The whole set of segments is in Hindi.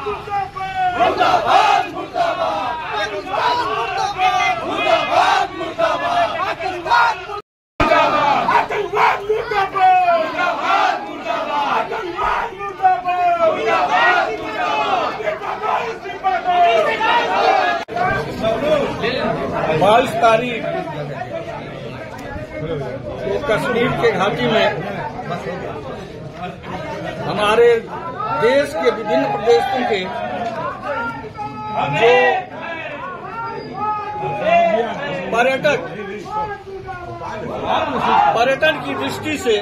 मुर्दाबाद मुर्दाबाद मुर्दाबाद मुर्दाबाद मुर्दाबाद आतंकवाद मुर्दाबाद आतंकवाद मुर्दाबाद मुर्दाबाद आतंकवाद मुर्दाबाद मुर्दाबाद 22 तारीख को कश्मीर के घाटी में हमारे देश के विभिन्न प्रदेशों के जो पर्यटन की दृष्टि से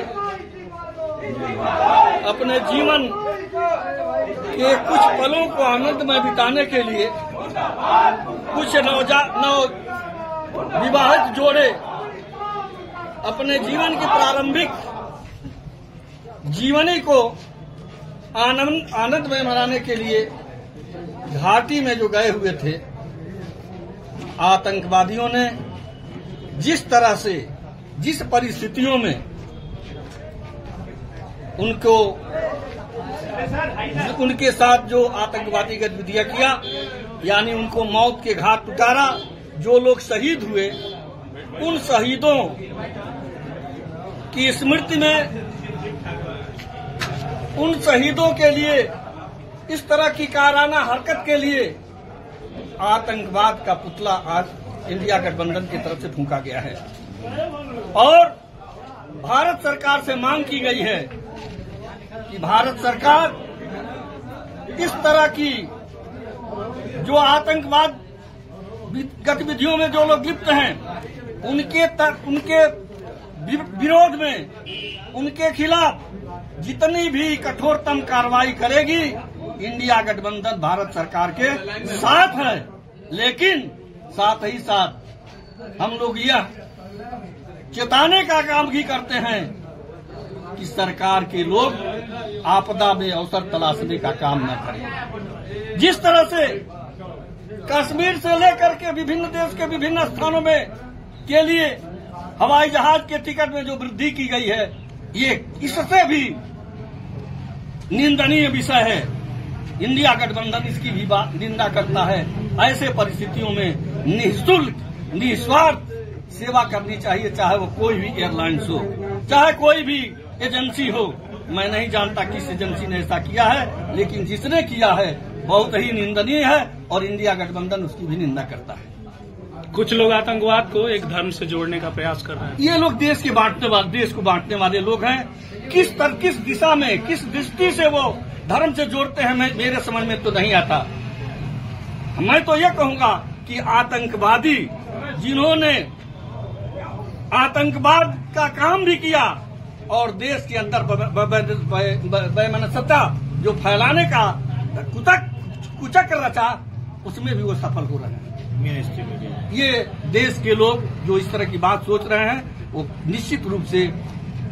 अपने जीवन के कुछ पलों को आनंदमय बिताने के लिए कुछ विवाहित जोड़े अपने जीवन की प्रारंभिक जीवनी को आनंदमय मनाने के लिए घाटी में जो गए हुए थे, आतंकवादियों ने जिस तरह से जिस परिस्थितियों में उनके साथ जो आतंकवादी गतिविधियां किया, यानी उनको मौत के घाट उतारा, जो लोग शहीद हुए, उन शहीदों की स्मृति में, उन शहीदों के लिए इस तरह की कायराना हरकत के लिए आतंकवाद का पुतला आज इंडिया गठबंधन की तरफ से फूंका गया है और भारत सरकार से मांग की गई है कि भारत सरकार इस तरह की जो आतंकवाद गतिविधियों में जो लोग लिप्त हैं, उनके विरोध में, उनके खिलाफ जितनी भी कठोरतम कार्रवाई करेगी। इंडिया गठबंधन भारत सरकार के साथ है, लेकिन साथ ही साथ हम लोग यह चेताने का काम भी करते हैं कि सरकार के लोग आपदा में अवसर तलाशने का काम न करें। जिस तरह से कश्मीर से लेकर के विभिन्न देश के विभिन्न स्थानों में के लिए हवाई जहाज के टिकट में जो वृद्धि की गई है, ये इससे भी निंदनीय विषय है। इंडिया गठबंधन इसकी भी निंदा करता है। ऐसे परिस्थितियों में निःशुल्क निस्वार्थ सेवा करनी चाहिए, चाहे वो कोई भी एयरलाइंस हो, चाहे कोई भी एजेंसी हो। मैं नहीं जानता किस एजेंसी ने ऐसा किया है, लेकिन जिसने किया है बहुत ही निंदनीय है और इंडिया गठबंधन उसकी भी निंदा करता है। कुछ लोग आतंकवाद को एक धर्म से जोड़ने का प्रयास कर रहे हैं। ये लोग देश को बांटने वाले लोग हैं। किस दिशा में, किस दृष्टि से वो धर्म से जोड़ते हैं, मेरे समझ में तो नहीं आता। मैं तो ये कहूंगा कि आतंकवादी जिन्होंने आतंकवाद का काम भी किया और देश के अंदर बेमनसता जो फैलाने का कुचक्र रचा, उसमें भी वो सफल हो रहे हैं। ये देश के लोग जो इस तरह की बात सोच रहे हैं, वो निश्चित रूप से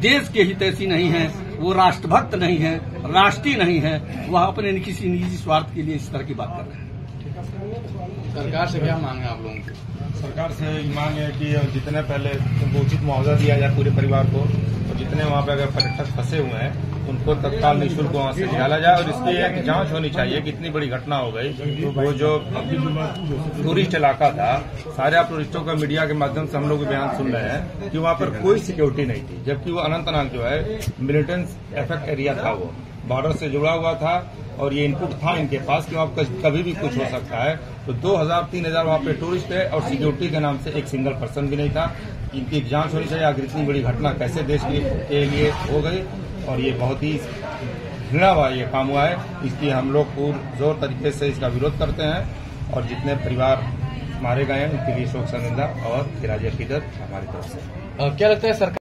देश के हितैषी नहीं है, वो राष्ट्रभक्त नहीं है, राष्ट्रीय नहीं है। वह अपने किसी निजी स्वार्थ के लिए इस तरह की बात कर रहे हैं। सरकार से क्या मांग है आप लोगों की? सरकार से मांग है कि जितने पहले उनको उचित मुआवजा दिया जाए पूरे परिवार को, और जितने वहाँ पे अगर पर्यटक फंसे हुए हैं उनको तत्काल निःशुल्क वहाँ से निकाला जाए। और इसकी एक जांच होनी चाहिए कि इतनी बड़ी घटना हो गई। वो जो टूरिस्ट इलाका था, सारे आप टूरिस्टों का मीडिया के माध्यम से हम लोग बयान सुन रहे हैं कि वहाँ पर कोई सिक्योरिटी नहीं थी, जबकि वो अनंतनाग जो है मिलिटेंट इफेक्ट एरिया था, वो बॉर्डर से जुड़ा हुआ था और ये इनपुट था इनके पास कि वहाँ कभी भी कुछ हो सकता है। तो 2000-3000 वहाँ पे टूरिस्ट है और सिक्योरिटी के नाम से एक सिंगल पर्सन भी नहीं था। इनकी जांच होनी चाहिए आखिर इतनी बड़ी घटना कैसे देश के लिए हो गई, और ये बहुत ही घृणा ये काम हुआ है। इसकी हम लोग पुरजोर तरीके से इसका विरोध करते हैं और जितने परिवार मारे गए हैं उनके लिए शोक संवेदना और खिराज अकीदत हमारी तरफ से। क्या लगता है सरकार